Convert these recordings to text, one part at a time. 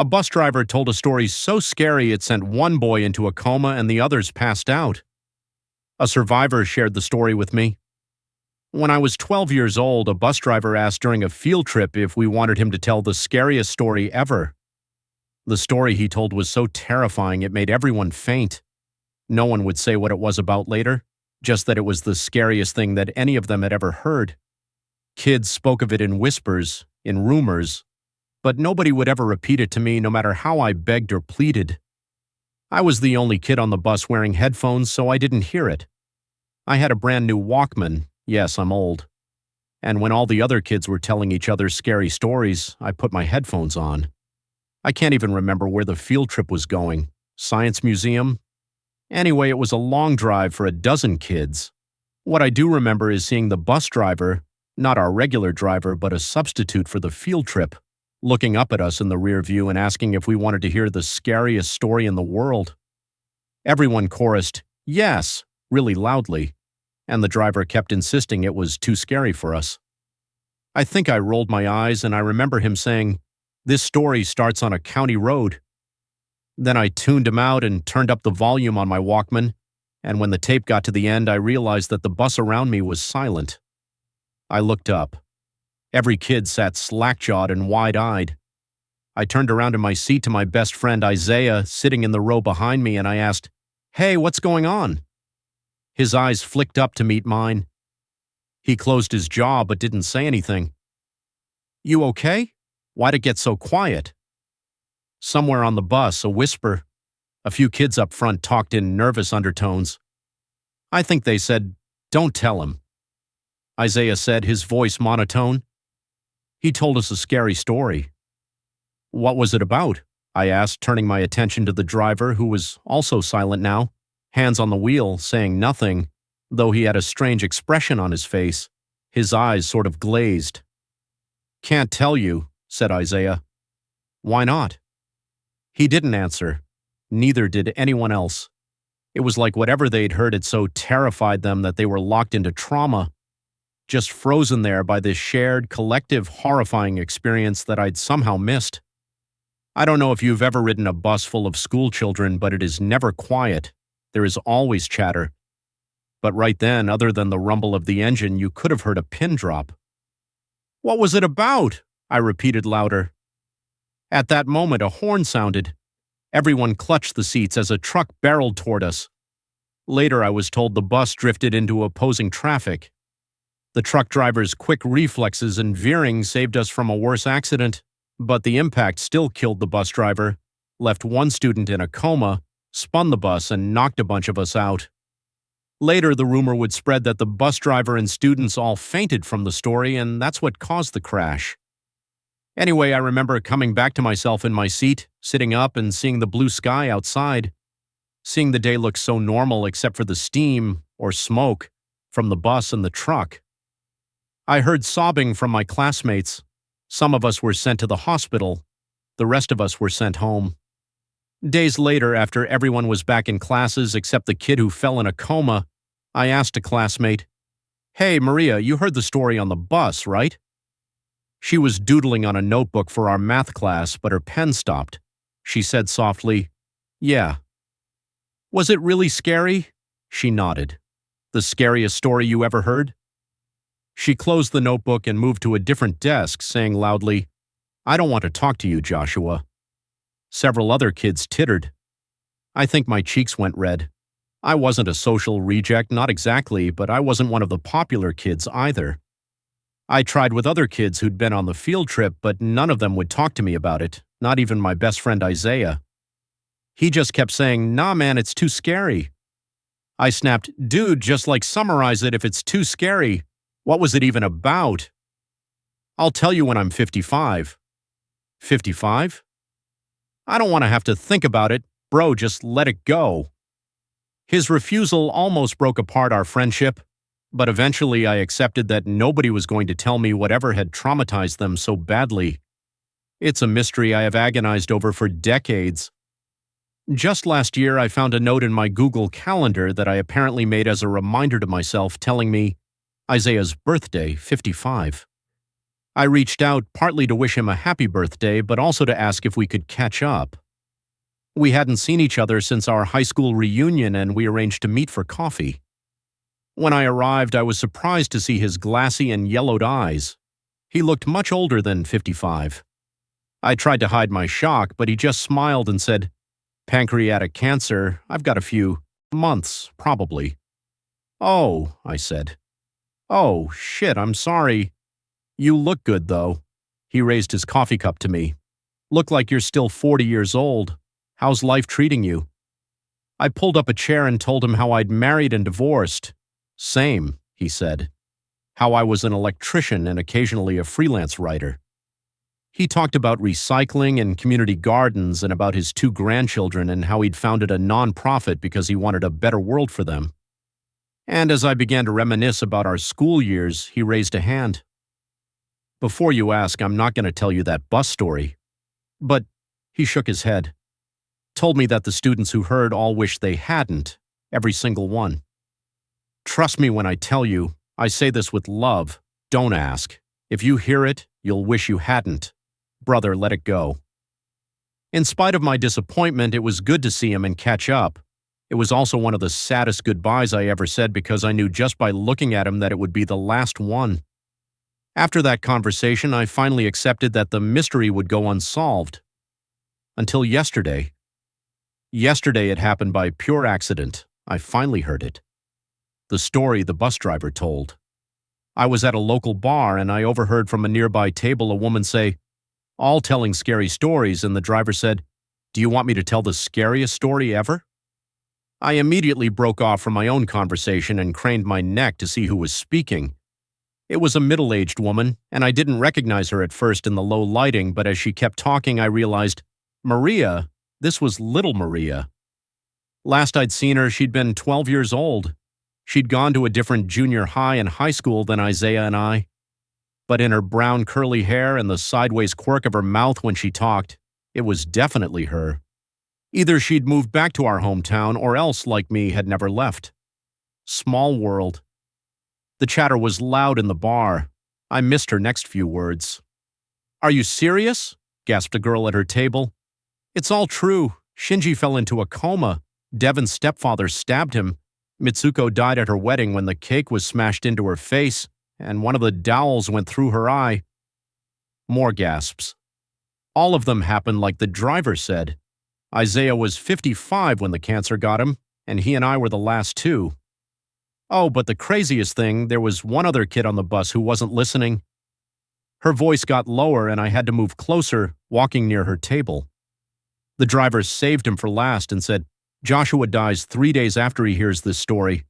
A bus driver told a story so scary it sent one boy into a coma and the others passed out. A survivor shared the story with me. When I was 12 years old, a bus driver asked during a field trip if we wanted him to tell the scariest story ever. The story he told was so terrifying it made everyone faint. No one would say what it was about later, just that it was the scariest thing that any of them had ever heard. Kids spoke of it in whispers, in rumors, but nobody would ever repeat it to me no matter how I begged or pleaded. I was the only kid on the bus wearing headphones, so I didn't hear it. I had a brand new Walkman. Yes, I'm old. And when all the other kids were telling each other scary stories, I put my headphones on. I can't even remember where the field trip was going. Science museum? Anyway, it was a long drive for a dozen kids. What I do remember is seeing the bus driver, not our regular driver, but a substitute for the field trip, looking up at us in the rear view and asking if we wanted to hear the scariest story in the world. Everyone chorused, "Yes," really loudly, and the driver kept insisting it was too scary for us. I think I rolled my eyes and I remember him saying, "This story starts on a county road." Then I tuned him out and turned up the volume on my Walkman, and when the tape got to the end, I realized that the bus around me was silent. I looked up. Every kid sat slack-jawed and wide-eyed. I turned around in my seat to my best friend Isaiah sitting in the row behind me and I asked, "Hey, what's going on?" His eyes flicked up to meet mine. He closed his jaw but didn't say anything. "You okay? Why'd it get so quiet?" Somewhere on the bus, a whisper. A few kids up front talked in nervous undertones. I think they said, "Don't tell him." Isaiah said, his voice monotone. He told us a scary story. "What was it about?" I asked, turning my attention to the driver, who was also silent now, hands on the wheel, saying nothing, though he had a strange expression on his face, his eyes sort of glazed. "Can't tell you," said Isaiah. "Why not?" He didn't answer. Neither did anyone else. It was like whatever they'd heard had so terrified them that they were locked into trauma, just frozen there by this shared, collective, horrifying experience that I'd somehow missed. I don't know if you've ever ridden a bus full of school children, but it is never quiet. There is always chatter. But right then, other than the rumble of the engine, you could have heard a pin drop. "What was it about?" I repeated louder. At that moment, a horn sounded. Everyone clutched the seats as a truck barreled toward us. Later, I was told the bus drifted into opposing traffic. The truck driver's quick reflexes and veering saved us from a worse accident, but the impact still killed the bus driver, left one student in a coma, spun the bus, and knocked a bunch of us out. Later, the rumor would spread that the bus driver and students all fainted from the story, and that's what caused the crash. Anyway, I remember coming back to myself in my seat, sitting up and seeing the blue sky outside, seeing the day look so normal except for the steam, or smoke, from the bus and the truck. I heard sobbing from my classmates. Some of us were sent to the hospital. The rest of us were sent home. Days later, after everyone was back in classes except the kid who fell in a coma, I asked a classmate, "Hey, Maria, you heard the story on the bus, right?" She was doodling on a notebook for our math class, but her pen stopped. She said softly, "Yeah." "Was it really scary?" She nodded. "The scariest story you ever heard?" She closed the notebook and moved to a different desk, saying loudly, "I don't want to talk to you, Joshua." Several other kids tittered. I think my cheeks went red. I wasn't a social reject, not exactly, but I wasn't one of the popular kids either. I tried with other kids who'd been on the field trip, but none of them would talk to me about it, not even my best friend Isaiah. He just kept saying, "Nah, man, it's too scary." I snapped, "Dude, just summarize it if it's too scary. What was it even about?" "I'll tell you when I'm 55. 55? I don't want to have to think about it. Bro, just let it go." His refusal almost broke apart our friendship, but eventually I accepted that nobody was going to tell me whatever had traumatized them so badly. It's a mystery I have agonized over for decades. Just last year, I found a note in my Google Calendar that I apparently made as a reminder to myself telling me Isaiah's birthday, 55. I reached out partly to wish him a happy birthday, but also to ask if we could catch up. We hadn't seen each other since our high school reunion, and we arranged to meet for coffee. When I arrived, I was surprised to see his glassy and yellowed eyes. He looked much older than 55. I tried to hide my shock, but he just smiled and said, "Pancreatic cancer, I've got a few months, probably." "Oh," I said. "Oh, shit, I'm sorry. You look good, though." He raised his coffee cup to me. "Look like you're still 40 years old. How's life treating you?" I pulled up a chair and told him how I'd married and divorced. "Same," he said. "How I was an electrician and occasionally a freelance writer." He talked about recycling and community gardens and about his 2 grandchildren and how he'd founded a non-profit because he wanted a better world for them. And as I began to reminisce about our school years, he raised a hand. "Before you ask, I'm not going to tell you that bus story." But he shook his head. Told me that the students who heard all wish they hadn't, every single one. "Trust me when I tell you, I say this with love. Don't ask. If you hear it, you'll wish you hadn't. Brother, let it go." In spite of my disappointment, it was good to see him and catch up. It was also one of the saddest goodbyes I ever said because I knew just by looking at him that it would be the last one. After that conversation, I finally accepted that the mystery would go unsolved. Until yesterday. Yesterday it happened by pure accident. I finally heard it. The story the bus driver told. I was at a local bar and I overheard from a nearby table a woman say, "All telling scary stories," and the driver said, "Do you want me to tell the scariest story ever?" I immediately broke off from my own conversation and craned my neck to see who was speaking. It was a middle-aged woman, and I didn't recognize her at first in the low lighting, but as she kept talking, I realized, Maria, this was little Maria. Last I'd seen her, she'd been 12 years old. She'd gone to a different junior high and high school than Isaiah and I. But in her brown curly hair and the sideways quirk of her mouth when she talked, it was definitely her. Either she'd moved back to our hometown or else, like me, had never left. Small world. The chatter was loud in the bar. I missed her next few words. "Are you serious?" gasped a girl at her table. "It's all true. Shinji fell into a coma. Devin's stepfather stabbed him. Mitsuko died at her wedding when the cake was smashed into her face, and one of the dowels went through her eye." More gasps. All of them happened like the driver said. Isaiah was 55 when the cancer got him, and he and I were the last 2. Oh, but the craziest thing, there was one other kid on the bus who wasn't listening. Her voice got lower and I had to move closer, walking near her table. The driver saved him for last and said, "Joshua dies 3 days after he hears this story."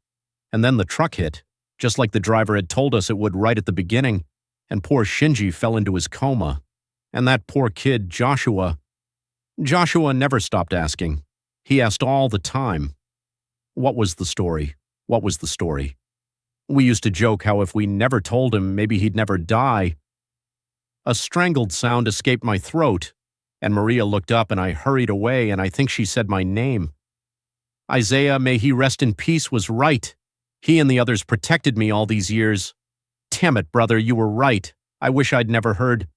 And then the truck hit, just like the driver had told us it would right at the beginning, and poor Shinji fell into his coma. And that poor kid, Joshua never stopped asking. He asked all the time. What was the story? What was the story? We used to joke how if we never told him, maybe he'd never die. A strangled sound escaped my throat, and Maria looked up and I hurried away, and I think she said my name. Isaiah, may he rest in peace, was right. He and the others protected me all these years. Damn it, brother, you were right. I wish I'd never heard.